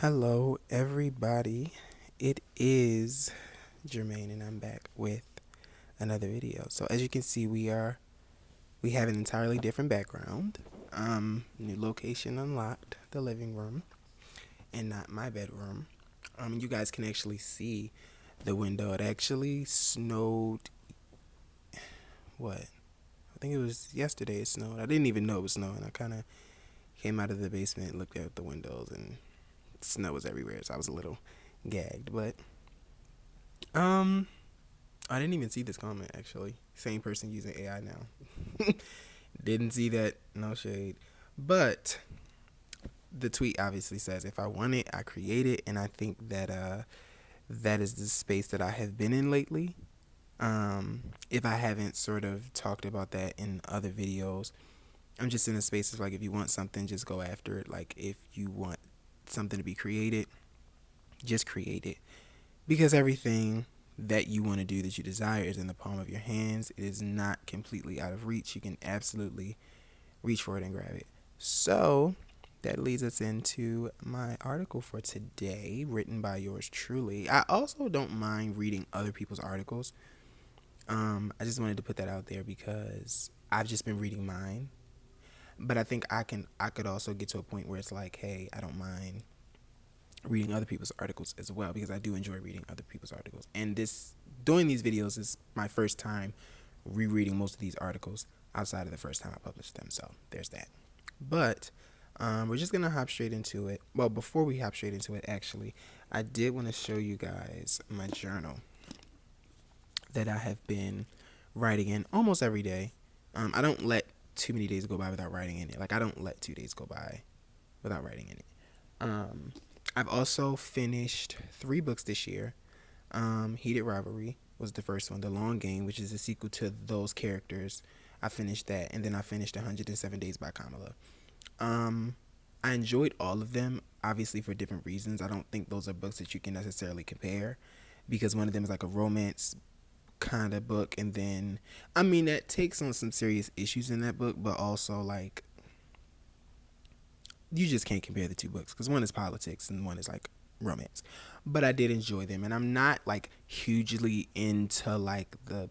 Hello, everybody. It is Jermaine, and I'm back with another video. So, as you can see, we have an entirely different background. New location unlocked, the living room, and not my bedroom. You guys can actually see the window. It actually snowed. What? I think it was yesterday. It snowed. I didn't even know it was snowing. I kind of came out of the basement, looked out the windows, and snow was everywhere. So I was a little gagged, but um, I didn't even see this comment actually. Same person using AI now. Didn't see that. No shade. But the tweet obviously says if I want it, I create it, and I think that that is the space that I have been in lately. If I haven't sort of talked about that in other videos, I'm just in a space of like if you want something, just go after it. Like if you want something to be created, just create it. Because everything that you want to do that you desire is in the palm of your hands. It is not completely out of reach. You can absolutely reach for it and grab it. So that leads us into my article for today, written by yours truly. I also don't mind reading other people's articles. I just wanted to put that out there because I've just been reading mine. But I think I could also get to a point where it's like, hey, I don't mind reading other people's articles as well because I do enjoy reading other people's articles. And this doing these videos is my first time rereading most of these articles outside of the first time I published them. So there's that. But we're just gonna hop straight into it. Well, before we hop straight into it, actually, I did want to show you guys my journal that I have been writing in almost every day. I don't let too many days go by without writing in it. Like I don't let 2 days go by without writing in it. Um, I've also finished 3 books this year. Heated Rivalry was the first one, The Long Game, which is a sequel to those characters. I finished that, and then I finished 107 Days by Kamala. Um, I enjoyed all of them, obviously for different reasons. I don't think those are books that you can necessarily compare because one of them is like a romance kind of book, and then, I mean, that takes on some serious issues in that book, but also like you just can't compare the 2 books because one is politics and one is like romance. But I did enjoy them, and I'm not like hugely into like the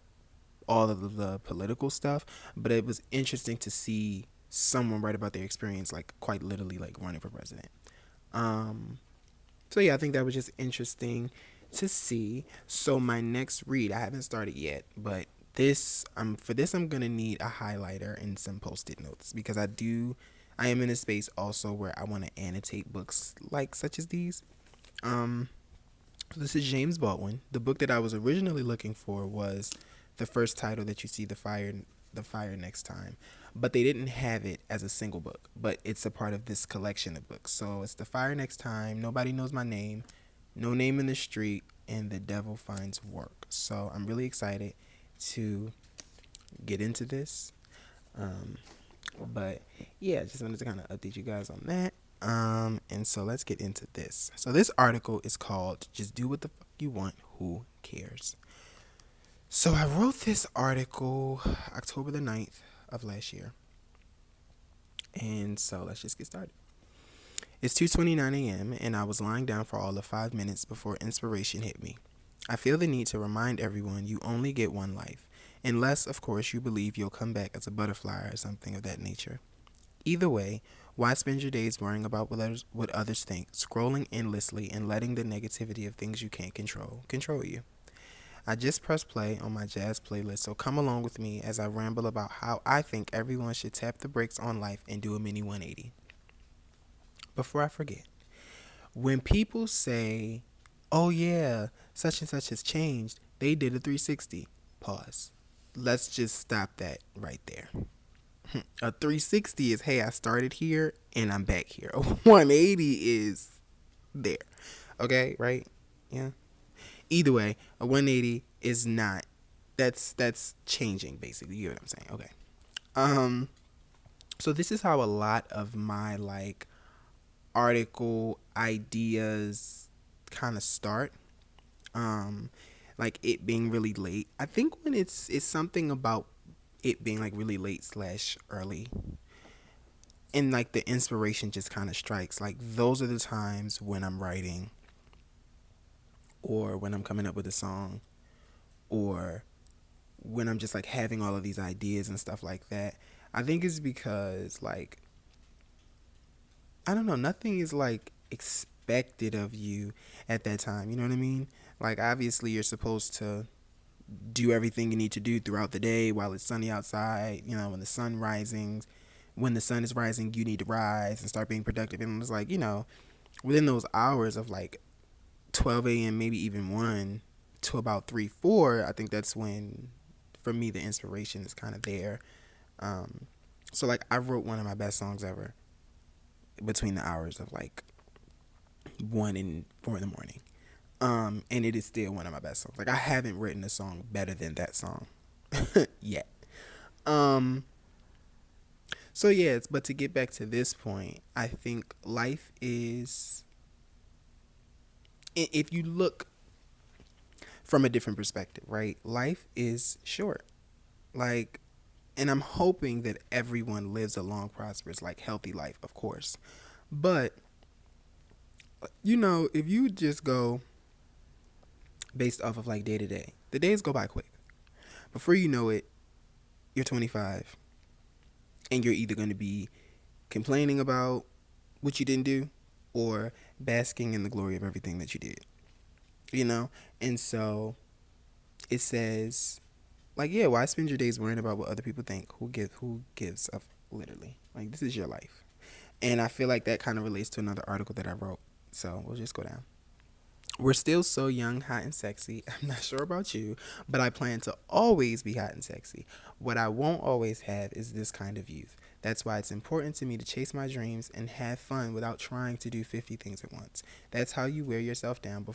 all of the political stuff, but it was interesting to see someone write about their experience, like quite literally, like running for president. Um, so yeah, I think that was just interesting to see. So my next read, I haven't started yet, but this for this I'm gonna need a highlighter and some post-it notes because I am in a space also where I want to annotate books like such as these. Um, this is James Baldwin. The book that I was originally looking for was the first title that you see, the Fire Next Time, but they didn't have it as a single book. But it's a part of this collection of books. So it's The Fire Next Time, Nobody Knows My Name, No Name in the Street, and The Devil Finds Work. So I'm really excited to get into this. Um, but yeah, just wanted to kind of update you guys on that. And so let's get into this. So this article is called "Just Do What the Fuck You Want. Who Cares?" So I wrote this article October the 9th of last year. And so let's just get started. It's 2:29 a.m. and I was lying down for all of 5 minutes before inspiration hit me. I feel the need to remind everyone you only get one life, unless, of course, you believe you'll come back as a butterfly or something of that nature. Either way, why spend your days worrying about what others think, scrolling endlessly, and letting the negativity of things you can't control you? I just pressed play on my jazz playlist, so come along with me as I ramble about how I think everyone should tap the brakes on life and do a mini 180. Before I forget, when people say, oh yeah, such and such has changed, they did a 360. Pause. Let's just stop that right there. A 360 is, hey, I started here and I'm back here. A 180 is there. Okay, right? Yeah. Either way, a 180 is not. That's changing basically. You know what I'm saying? Okay. Um. So this is how a lot of my like article ideas kind of start. Um, like it being really late. I think when it's something about it being like really late slash early. and like the inspiration just kind of strikes. Like those are the times when I'm writing or when I'm coming up with a song or when I'm just like having all of these ideas and stuff like that. I think it's because like I don't know, nothing is like expected of you at that time. You know what I mean? Like obviously you're supposed to do everything you need to do throughout the day while it's sunny outside. You know, when the sun is rising, you need to rise and start being productive. And it's like, you know, within those hours of like 12 a.m., maybe even 1 to about 3, 4, I think that's when, for me, the inspiration is kind of there. Um, so, like, I wrote one of my best songs ever between the hours of like 1 and 4 in the morning. And it is still one of my best songs. Like, I haven't written a song better than that song yet. Um, so, yes, but to get back to this point, I think life is, if you look from a different perspective, right? Life is short. Like, and I'm hoping that everyone lives a long, prosperous, like healthy life, of course. But, you know, if you just go based off of like day to day, the days go by quick. Before you know it, you're 25 and you're either going to be complaining about what you didn't do or basking in the glory of everything that you did, you know? And so it says, like, yeah, why spend your days worrying about what other people think? Who gives a literally? Like, this is your life. And I feel like that kind of relates to another article that I wrote. So we'll just go down. We're still so young, hot, and sexy. I'm not sure about you, but I plan to always be hot and sexy. What I won't always have is this kind of youth. That's why it's important to me to chase my dreams and have fun without trying to do 50 things at once. That's how you wear yourself down.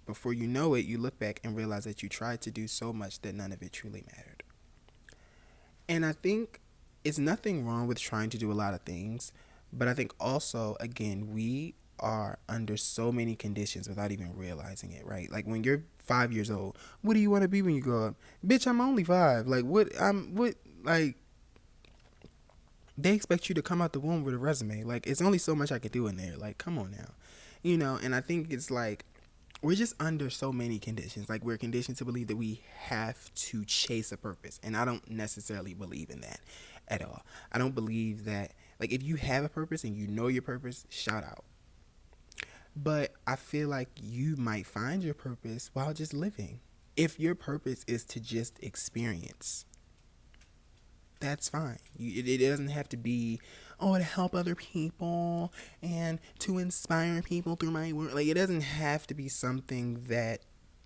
Before you know it, you look back and realize that you tried to do so much that none of it truly mattered. And I think it's nothing wrong with trying to do a lot of things, but I think also, again, we are under so many conditions without even realizing it, right? Like when you're 5 years old, what do you want to be when you grow up? Bitch, I'm only five. Like like they expect you to come out the womb with a resume. Like it's only so much I could do in there. Like, come on now. You know, and I think it's like we're just under so many conditions. Like we're conditioned to believe that we have to chase a purpose, and I don't necessarily believe in that at all. I don't believe that, like, if you have a purpose and you know your purpose, shout out. But I feel like you might find your purpose while just living. If your purpose is to just experience, that's fine. It doesn't have to be, oh, to help other people and to inspire people through my work. Like, it doesn't have to be something that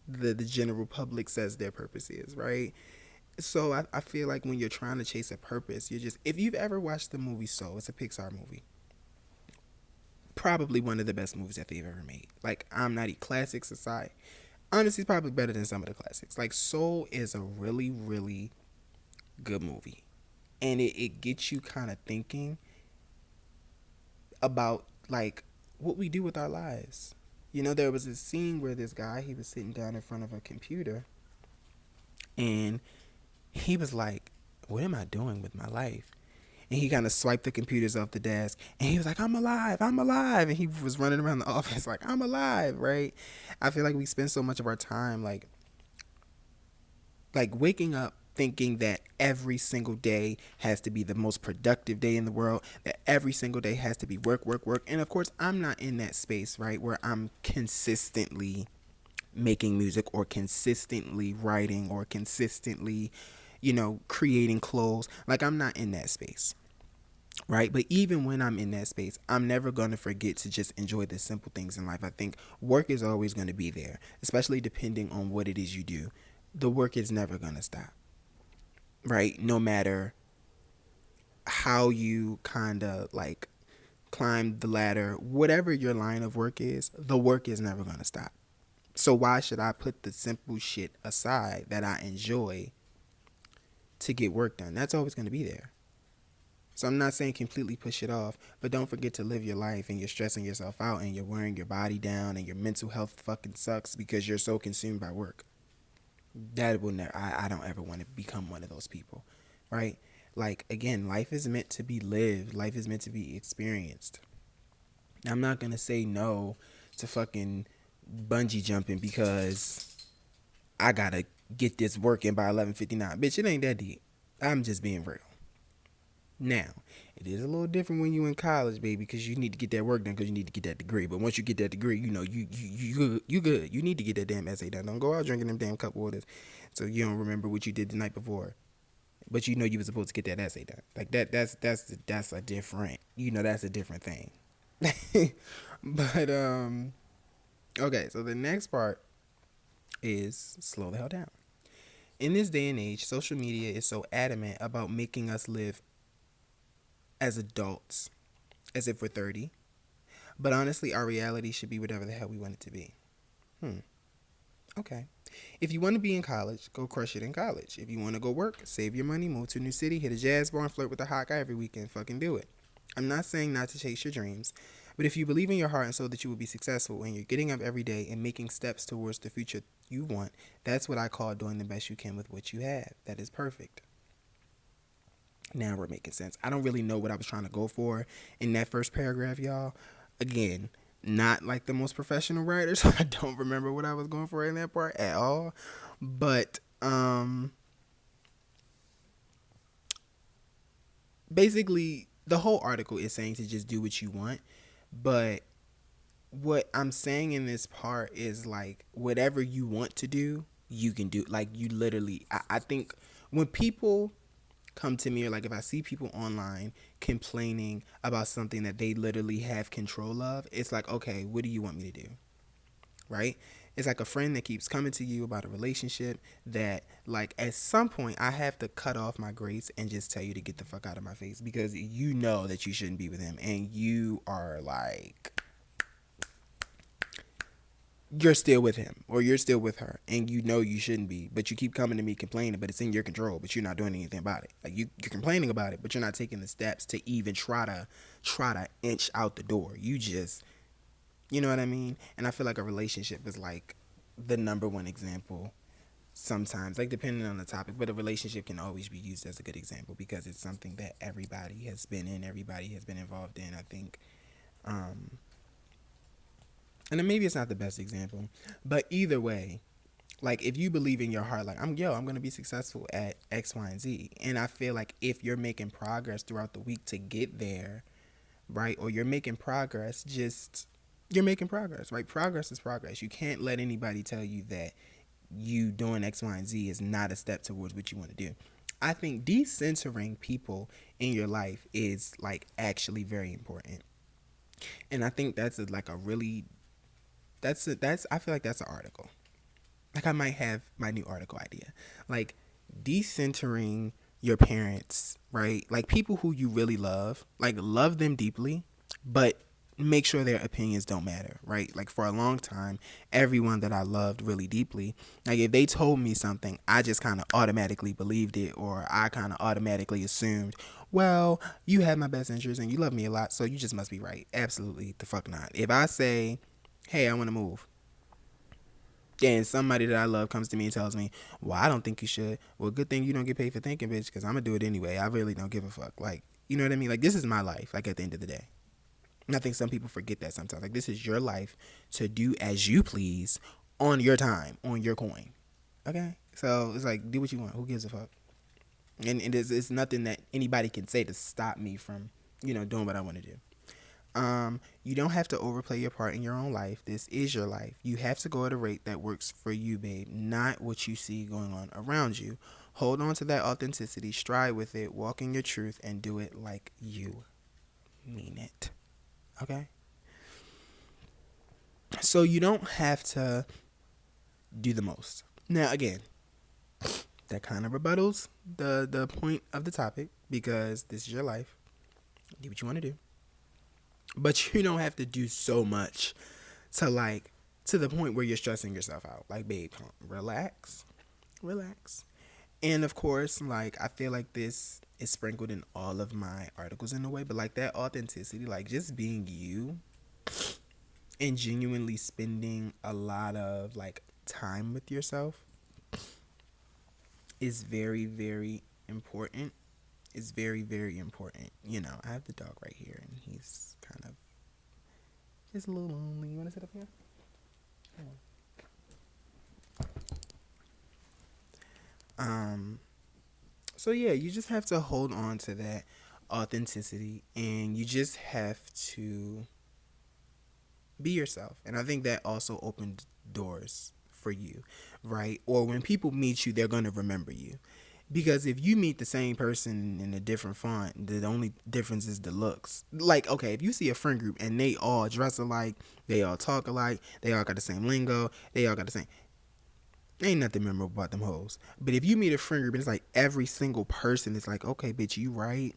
the general public says their purpose is, right? So I feel like when you're trying to chase a purpose, you're just, if you've ever watched the movie Soul, it's a Pixar movie. Probably one of the best movies that they've ever made. Like, I'm not a classics aside. Honestly, it's probably better than some of the classics. Like, Soul is a really, really good movie. And it gets you kind of thinking about like what we do with our lives. You know, there was a scene where this guy, he was sitting down in front of a computer and he was like, what am I doing with my life? And he kind of swiped the computers off the desk and he was like, I'm alive, I'm alive. And he was running around the office like, I'm alive, right? I feel like we spend so much of our time like waking up thinking that every single day has to be the most productive day in the world, that every single day has to be work, work, work. And of course, I'm not in that space, right, where I'm consistently making music or consistently writing or consistently, you know, creating clothes. Like, I'm not in that space. Right. But even when I'm in that space, I'm never going to forget to just enjoy the simple things in life. I think work is always going to be there, especially depending on what it is you do. The work is never going to stop. Right. No matter how you kind of like climb the ladder, whatever your line of work is, the work is never going to stop. So why should I put the simple shit aside that I enjoy to get work done? That's always going to be there. So I'm not saying completely push it off, but don't forget to live your life and you're stressing yourself out and you're wearing your body down and your mental health fucking sucks because you're so consumed by work. That will never, I don't ever want to become one of those people, right? Like, again, life is meant to be lived, life is meant to be experienced. I'm not gonna say no to fucking bungee jumping because I gotta get this working by 11:59. Bitch, it ain't that deep. I'm just being real. Now, it is a little different when you in college, baby, because you need to get that work done because you need to get that degree. But once you get that degree, you know you good. You need to get that damn essay done. Don't go out drinking them damn cup waters, so you don't remember what you did the night before. But you know you were supposed to get that essay done. Like that. That's a different. You know that's a different thing. But okay. So the next part is slow the hell down. In this day and age, social media is so adamant about making us live as adults as if we're 30. But honestly, our reality should be whatever the hell we want it to be. Okay. If you want to be in college, go crush it in college. If you want to go work, save your money, move to a new city, hit a jazz bar, and flirt with a hot guy every weekend. Fucking do it. I'm not saying not to chase your dreams, but if you believe in your heart and soul that you will be successful and you're getting up every day and making steps towards the future you want, that's what I call doing the best you can with what you have. That is perfect. Now we're making sense. I don't really know what I was trying to go for in that first paragraph, y'all. Again, not like the most professional writer, so I don't remember what I was going for in that part at all. But basically the whole article is saying to just do what you want, but what I'm saying in this part is like whatever you want to do, you can do. Like you literally, I think when people come to me or like if I see people online complaining about something that they literally have control of, it's like, okay, what do you want me to do? Right? It's like a friend that keeps coming to you about a relationship that like at some point I have to cut off my grace and just tell you to get the fuck out of my face because you know that you shouldn't be with him and you are like you're still with him or you're still with her and you know you shouldn't be, but you keep coming to me complaining, but it's in your control, but you're not doing anything about it. Like you're complaining about it, but you're not taking the steps to even try to inch out the door. You just, you know what I mean? And I feel like a relationship is like the number one example sometimes, like depending on the topic, but a relationship can always be used as a good example because it's something that everybody has been in, everybody has been involved in, I think. And then maybe it's not the best example, but either way, like if you believe in your heart, like I'm gonna be successful at X, Y, and Z, and I feel like if you're making progress throughout the week to get there, right, or you're making progress, just you're making progress, right? Progress is progress. You can't let anybody tell you that you doing X, Y, and Z is not a step towards what you want to do. I think decentering people in your life is like actually very important, and I think that's like a really that's I feel like that's an article. Like I might have my new article idea. Like decentering your parents, right? Like people who you really love, like love them deeply, but make sure their opinions don't matter, right? Like for a long time, everyone that I loved really deeply, like if they told me something, I just kind of automatically believed it or I kind of automatically assumed, well, you have my best interest and you love me a lot, so you just must be right. Absolutely the fuck not. If I say, hey, I want to move, and somebody that I love comes to me and tells me, well, I don't think you should. Well, good thing you don't get paid for thinking, bitch, because I'm going to do it anyway. I really don't give a fuck. Like, you know what I mean? Like, this is my life, like, at the end of the day. And I think some people forget that sometimes. Like, this is your life to do as you please on your time, on your coin. Okay? So, it's like, do what you want. Who gives a fuck? And it's nothing that anybody can say to stop me from, doing what I want to do. You don't have to overplay your part in your own life. This is your life. You have to go at a rate that works for you, babe, not what you see going on around you. Hold on to that authenticity, strive with it, walk in your truth, and do it like you mean it. Okay? So you don't have to do the most. Now, again, that kind of rebuttals the point of the topic because this is your life. Do what you want to do. But you don't have to do so much to the point where you're stressing yourself out. Like, babe, relax. And of course, like, I feel like this is sprinkled in all of my articles in a way, but like that authenticity, like just being you and genuinely spending a lot of like time with yourself is very, very important. is very, very important. You know, I have the dog right here, and he's kind of just a little lonely. You want to sit up here? Um, so yeah, you just have to hold on to that authenticity, and you just have to be yourself. And I think that also opened doors for you, right? Or when people meet you, they're going to remember you. Because if you meet the same person in a different font, the only difference is the looks. Like, okay, if you see a friend group and they all dress alike, they all talk alike, they all got the same lingo, they all got the same, ain't nothing memorable about them hoes. But if you meet a friend group and it's like every single person is like, okay, bitch, you right.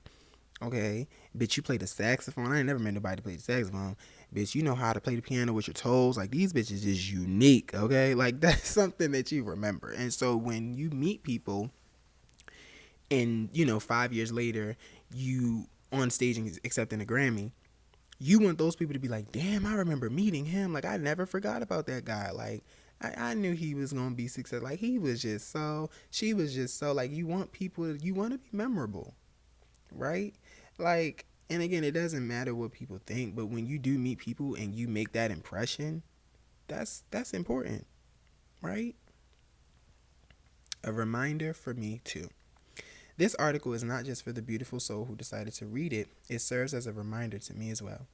Okay, bitch, you play the saxophone. I ain't never met nobody to play the saxophone. Bitch, you know how to play the piano with your toes. Like, these bitches is unique, okay? Like, that's something that you remember. And so when you meet people and, 5 years later, you on stage and accepting a Grammy, you want those people to be like, damn, I remember meeting him. Like, I never forgot about that guy. Like, I knew he was going to be successful. Like, he was just so, she was just so, like, you want people, you want to be memorable, right? Like, and again, it doesn't matter what people think, but when you do meet people and you make that impression, that's important, right? A reminder for me too. This article is not just for the beautiful soul who decided to read it, it serves as a reminder to me as well.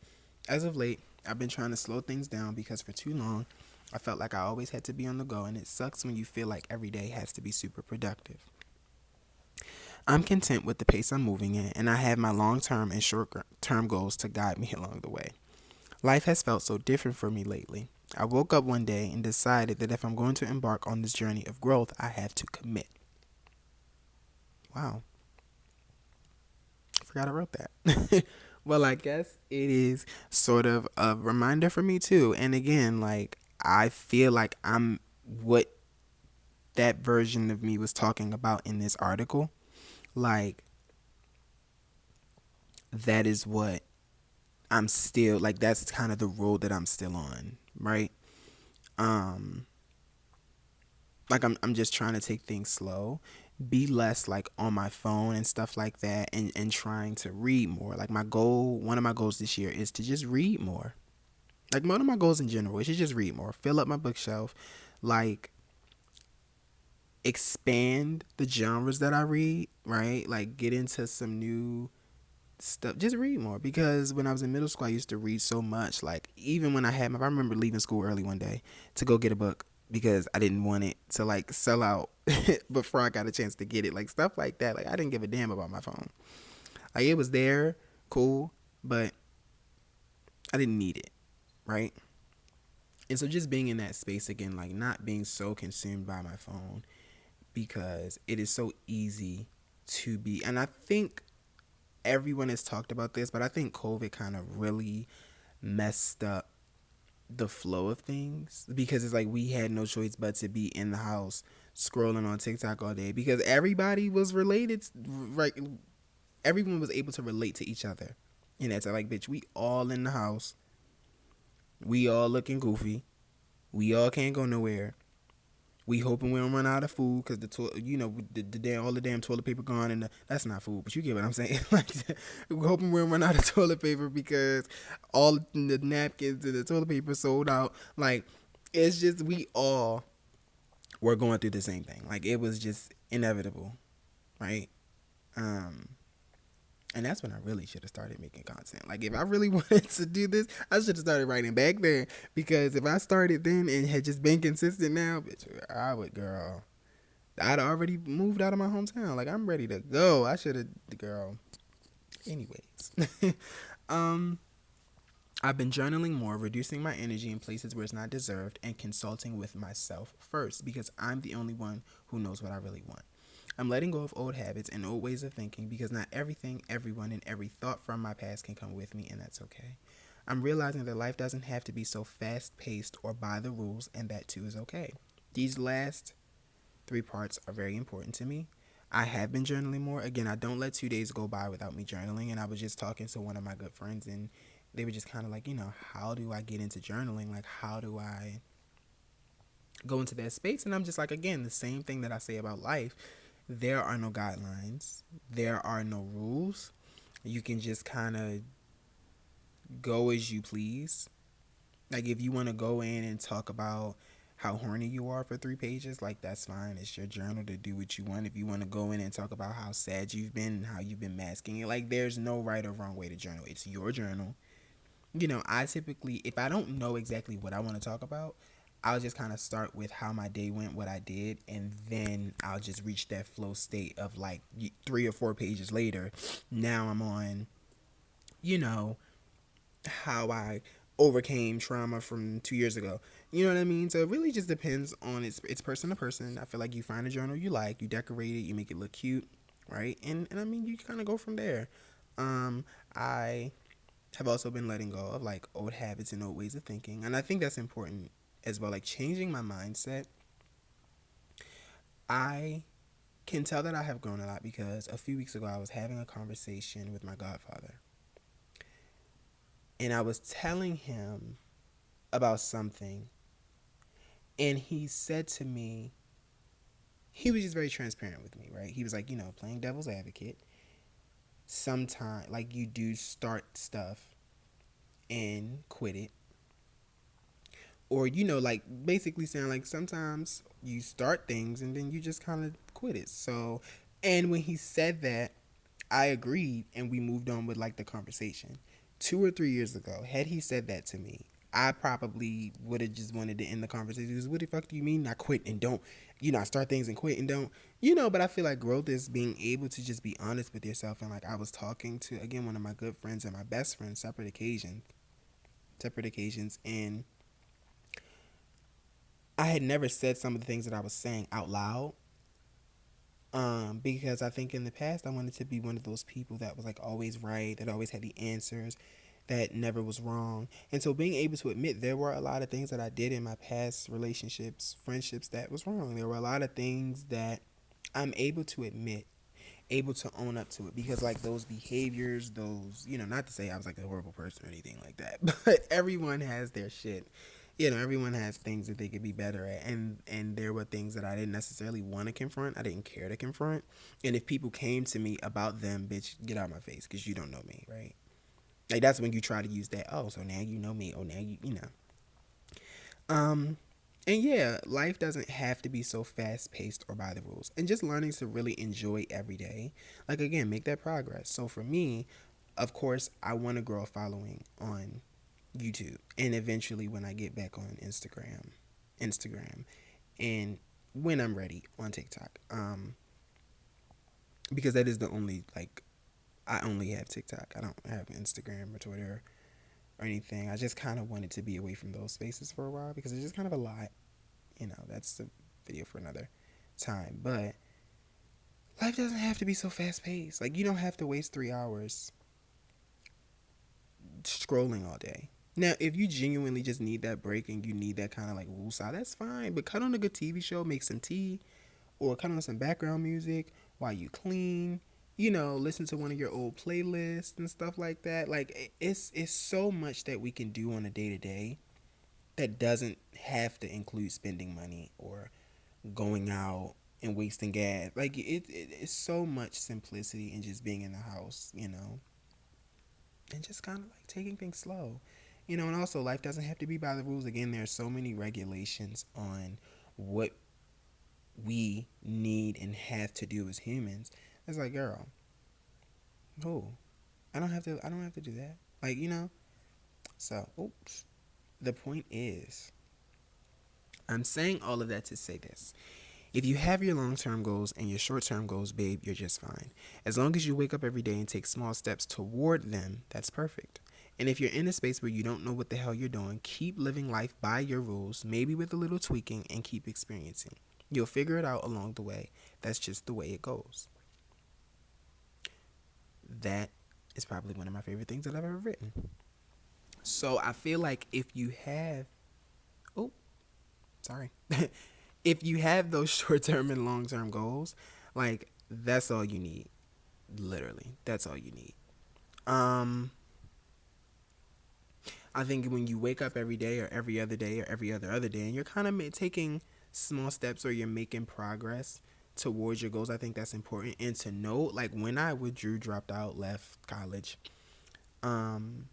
As of late, I've been trying to slow things down because for too long, I felt like I always had to be on the go, and it sucks when you feel like every day has to be super productive. I'm content with the pace I'm moving in, and I have my long term and short term goals to guide me along the way. Life has felt so different for me lately. I woke up one day and decided that if I'm going to embark on this journey of growth, I have to commit. Wow, I forgot I wrote that. Well, I guess it is sort of a reminder for me too. And again, like, I feel like I'm what that version of me was talking about in this article. Like, that is what I'm still like, that's kind of the road that I'm still on, right? Um like, I'm just trying to take things slow, be less like on my phone and stuff like that, and trying to read more. Like, one of my goals this year is to just read more. Like, one of my goals in general is to just read more, fill up my bookshelf, like, expand the genres that I read, right? Like, get into some new stuff, just read more. Because when I was in middle school, I used to read so much. Like, even when I remember leaving school early one day to go get a book because I didn't want it to like sell out before I got a chance to get it. Like, stuff like that. Like, I didn't give a damn about my phone. Like, it was there, cool, but I didn't need it, right? And so just being in that space again, like, not being so consumed by my phone, because it is so easy to be. And I think everyone has talked about this, but I think COVID kind of really messed up the flow of things, because it's like we had no choice but to be in the house scrolling on TikTok all day, because everybody was related, right? Everyone was able to relate to each other. And that's like, bitch, we all in the house. We all looking goofy. We all can't go nowhere. We hoping we don't run out of food because all the damn toilet paper gone, and that's not food, but you get what I'm saying. Like, we're hoping we don't run out of toilet paper because all the napkins and the toilet paper sold out. Like, it's just, we all were going through the same thing. Like, it was just inevitable, right? And that's when I really should have started making content. Like, if I really wanted to do this, I should have started writing back then. Because if I started then and had just been consistent now, bitch, I would, girl. I'd already moved out of my hometown. Like, I'm ready to go. I should have, girl. Anyways. I've been journaling more, reducing my energy in places where it's not deserved, and consulting with myself first, because I'm the only one who knows what I really want. I'm letting go of old habits and old ways of thinking, because not everything, everyone, and every thought from my past can come with me, and that's okay. I'm realizing that life doesn't have to be so fast paced or by the rules, and that too is okay. These last three parts are very important to me. I have been journaling more. Again, I don't let 2 days go by without me journaling, and I was just talking to one of my good friends, and they were just kind of like, how do I get into journaling? Like, how do I go into that space? And I'm just like, again, the same thing that I say about life. there are no guidelines, there are no rules. You can just kind of go as you please. Like if you want to go in and talk about how horny you are for 3 pages, like that's fine. It's your journal to do what you want. If you want to go in and talk about how sad you've been and how you've been masking it, like there's no right or wrong way to journal. It's your journal. I typically, if I don't know exactly what I want to talk about, I'll just kind of start with how my day went, what I did, and then I'll just reach that flow state of like 3 or 4 pages later. Now I'm on, you know, how I overcame trauma from 2 years ago. You know what I mean? So it really just depends on it's person to person. I feel like you find a journal you like, you decorate it, you make it look cute, right? And I mean you kind of go from there. I have also been letting go of like old habits and old ways of thinking, and I think that's important as well. Like changing my mindset. I can tell that I have grown a lot because a few weeks ago I was having a conversation with my godfather, and I was telling him about something, and he said to me, he was just very transparent with me, right? He was like, playing devil's advocate, sometimes like you do start stuff and quit it, or like basically saying like sometimes you start things and then you just kind of quit it. So, and when he said that, I agreed and we moved on with like the conversation. 2 or 3 years ago, had he said that to me, I probably would have just wanted to end the conversation. Because what the fuck do you mean I quit and don't, I start things and quit and don't, but I feel like growth is being able to just be honest with yourself. And like I was talking to, again, one of my good friends and my best friend, separate occasions. And I had never said some of the things that I was saying out loud. Because I think in the past I wanted to be one of those people that was like always right, that always had the answers, that never was wrong. And so being able to admit there were a lot of things that I did in my past relationships, friendships that was wrong. There were a lot of things that I'm able to admit, able to own up to it, because like those behaviors, those, not to say I was like a horrible person or anything like that, but everyone has their shit. Everyone has things that they could be better at, and there were things that I didn't necessarily want to confront. I didn't care to confront. And if people came to me about them, bitch, get out of my face because you don't know me, right? Like that's when you try to use that. Oh, so now you know me. Oh, now you know. Um, and yeah, life doesn't have to be so fast paced or by the rules. And just learning to really enjoy every day. Like again, make that progress. So for me, of course, I want to grow a following on YouTube, and eventually when I get back on Instagram, and when I'm ready on TikTok, because that is the only like I only have TikTok. I don't have Instagram or Twitter or anything. I just kind of wanted to be away from those spaces for a while because it's just kind of a lot. That's the video for another time. But life doesn't have to be so fast paced. Like you don't have to waste 3 hours scrolling all day. Now, if you genuinely just need that break and you need that kind of like woosah, that's fine. But cut on a good TV show, make some tea, or cut on some background music while you clean. Listen to one of your old playlists and stuff like that. Like it's so much that we can do on a day to day that doesn't have to include spending money or going out and wasting gas. Like it's so much simplicity in just being in the house, and just kind of like taking things slow. And also life doesn't have to be by the rules. Again, there are so many regulations on what we need and have to do as humans. It's like, girl, oh, I don't have to do that. Like. So, oops. The point is, I'm saying all of that to say this. If you have your long-term goals and your short-term goals, babe, you're just fine. As long as you wake up every day and take small steps toward them, that's perfect. And if you're in a space where you don't know what the hell you're doing, keep living life by your rules, maybe with a little tweaking, and keep experiencing. You'll figure it out along the way. That's just the way it goes. That is probably one of my favorite things that I've ever written. So I feel like if you have, oh, sorry. If you have those short-term and long-term goals, like that's all you need. Literally, that's all you need. Um I think when you wake up every day or every other day or every other day and you're kind of taking small steps or you're making progress towards your goals. I think that's important. And to know, like, when I withdrew, dropped out, left college, um,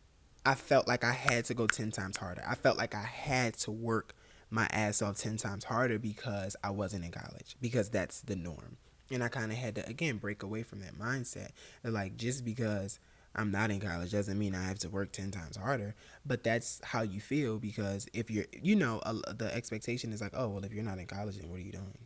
I felt like I had to go 10 times harder. I felt like I had to work my ass off 10 times harder because I wasn't in college, because that's the norm. And I kind of had to, again, break away from that mindset. Like, just because I'm not in college doesn't mean I have to work 10 times harder, but that's how you feel. Because if you're, the expectation is like, oh, well, if you're not in college, then what are you doing?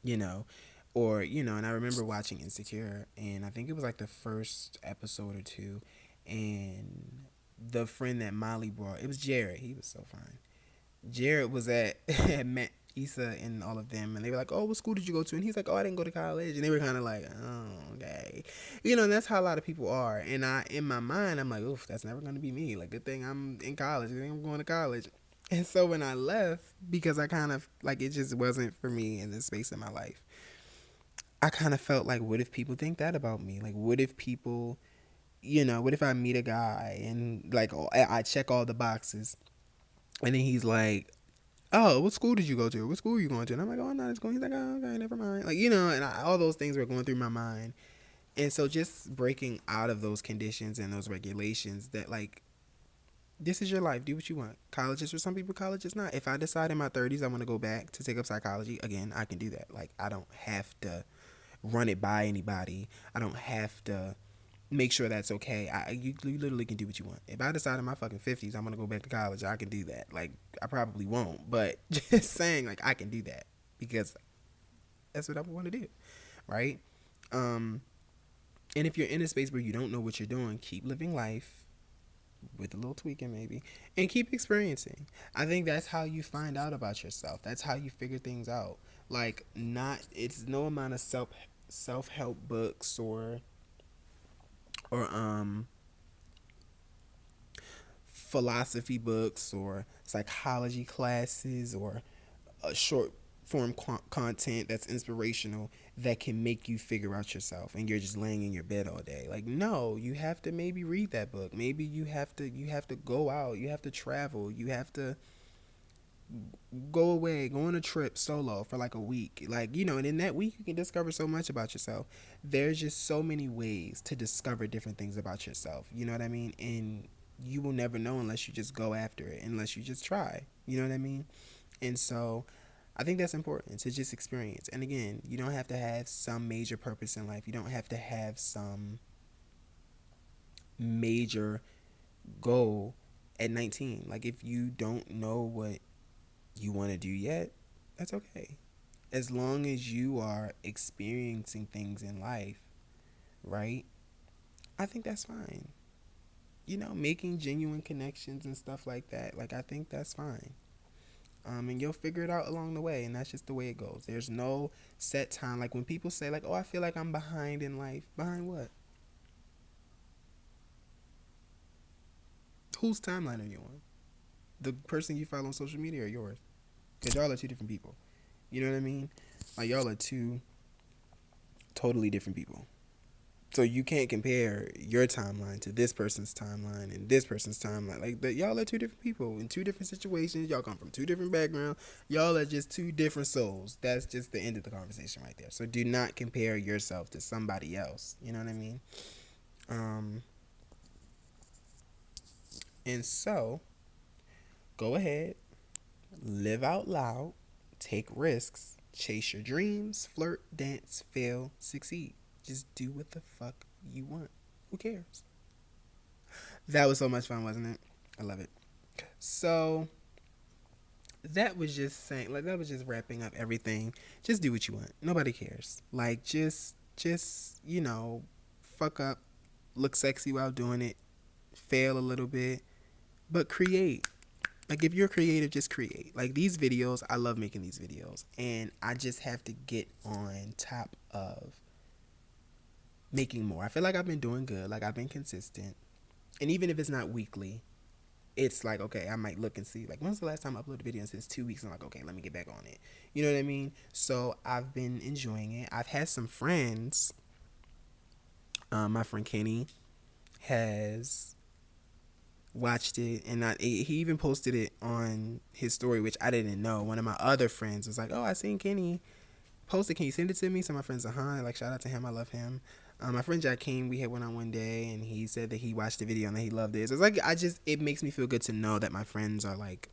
You know, or, and I remember watching Insecure, and I think it was like the first episode or two, and the friend that Molly brought, it was Jared. He was so fine. Jared was had met Issa and all of them, and they were like, "Oh, what school did you go to?" And he's like, "Oh, I didn't go to college." And they were kind of like, "Oh, okay," and that's how a lot of people are. And in my mind, I'm like, "Oof, that's never gonna be me." Like, good thing I'm in college. Good thing I'm going to college. And so when I left, because I kind of like it just wasn't for me in this space in my life, I kind of felt like, what if people think that about me? Like, what if people, what if I meet a guy and like I check all the boxes, and then he's like, "Oh, what school did you go to? What school are you going to?" And I'm like, "Oh, I'm not at school." He's like, "Oh, okay, never mind." Like, and all those things were going through my mind. And so just breaking out of those conditions and those regulations that, like, this is your life. Do what you want. College is for some people, college is not. If I decide in my 30s I want to go back to take up psychology, again, I can do that. Like, I don't have to run it by anybody. I don't have to make sure that's okay. You literally can do what you want. If I decide in my fucking 50s I'm gonna go back to college, I can do that. Like, I probably won't, but just saying, like, I can do that because that's what I want to do, right? Um, and if you're in a space where you don't know what you're doing, keep living life with a little tweaking maybe, and keep experiencing. I think that's how you find out about yourself. That's how you figure things out. Like, not it's no amount of self help books or philosophy books or psychology classes or short form content that's inspirational that can make you figure out yourself, and you're just laying in your bed all day. Like, no, you have to maybe read that book. Maybe you have to go out, you have to travel, you have to go away, go on a trip solo for like a week. Like, and in that week you can discover so much about yourself. There's just so many ways to discover different things about yourself. You know what I mean? And you will never know unless you just go after it, unless you just try. You know what I mean? And so I think that's important to just experience. And again, you don't have to have some major purpose in life. You don't have to have some major goal at 19. Like, if you don't know what you want to do yet, that's okay. As long as you are experiencing things in life, right? I think that's fine. Making genuine connections and stuff like that. Like, I think that's fine. And you'll figure it out along the way, and that's just the way it goes. There's no set time. Like, when people say, like, "Oh, I feel like I'm behind in life," behind what? Whose timeline are you on? The person you follow on social media or yours? Because y'all are two different people. You know what I mean? Like, y'all are two totally different people. So you can't compare your timeline to this person's timeline and this person's timeline. Like, y'all are two different people in two different situations. Y'all come from two different backgrounds. Y'all are just two different souls. That's just the end of the conversation right there. So do not compare yourself to somebody else. You know what I mean? And so go ahead, live out loud, take risks, chase your dreams, flirt, dance, fail, succeed. Just do what the fuck you want. Who cares? That was so much fun, wasn't it? I love it. So that was just saying, like, that was just wrapping up everything. Just do what you want. Nobody cares. Like, just fuck up, look sexy while doing it, fail a little bit, but create. Like, if you're creative, just create. Like, these videos, I love making these videos, and I just have to get on top of making more. I feel like I've been doing good. Like, I've been consistent. And even if it's not weekly, it's like, okay, I might look and see, like, when's the last time I uploaded a video? And since 2 weeks, I'm like, okay, let me get back on it. You know what I mean? So I've been enjoying it. I've had some friends. My friend Kenny has watched it, and he even posted it on his story, which I didn't know. One of my other friends was like, "Oh, I seen Kenny posted, can you send it to me? So my friends are, like, shout out to him. I love him. My friend Jakeem, we had went on one day, and he said that he watched the video and that he loved it. So it's like, it makes me feel good to know that my friends are like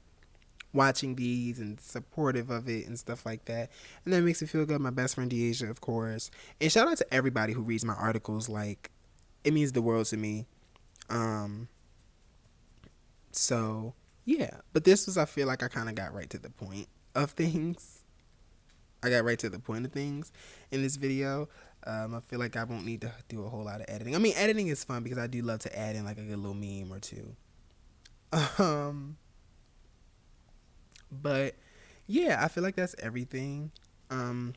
watching these and supportive of it and stuff like that. And that makes me feel good. My best friend Deasia, of course. And shout out to everybody who reads my articles. Like, it means the world to me. Um, so yeah, but this was, I feel like I kind of got right to the point of things. I got right to the point of things in this video. I feel like I won't need to do a whole lot of editing. I mean, editing is fun because I do love to add in like a good little meme or two. Um, but yeah, I feel like that's everything. Um,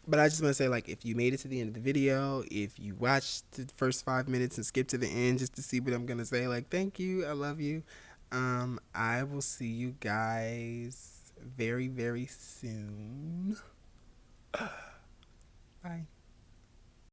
but I just want to say, like, if you made it to the end of the video, if you watched the first 5 minutes and skipped to the end just to see what I'm gonna say, like, thank you, I love you. I will see you guys very, very soon. Bye.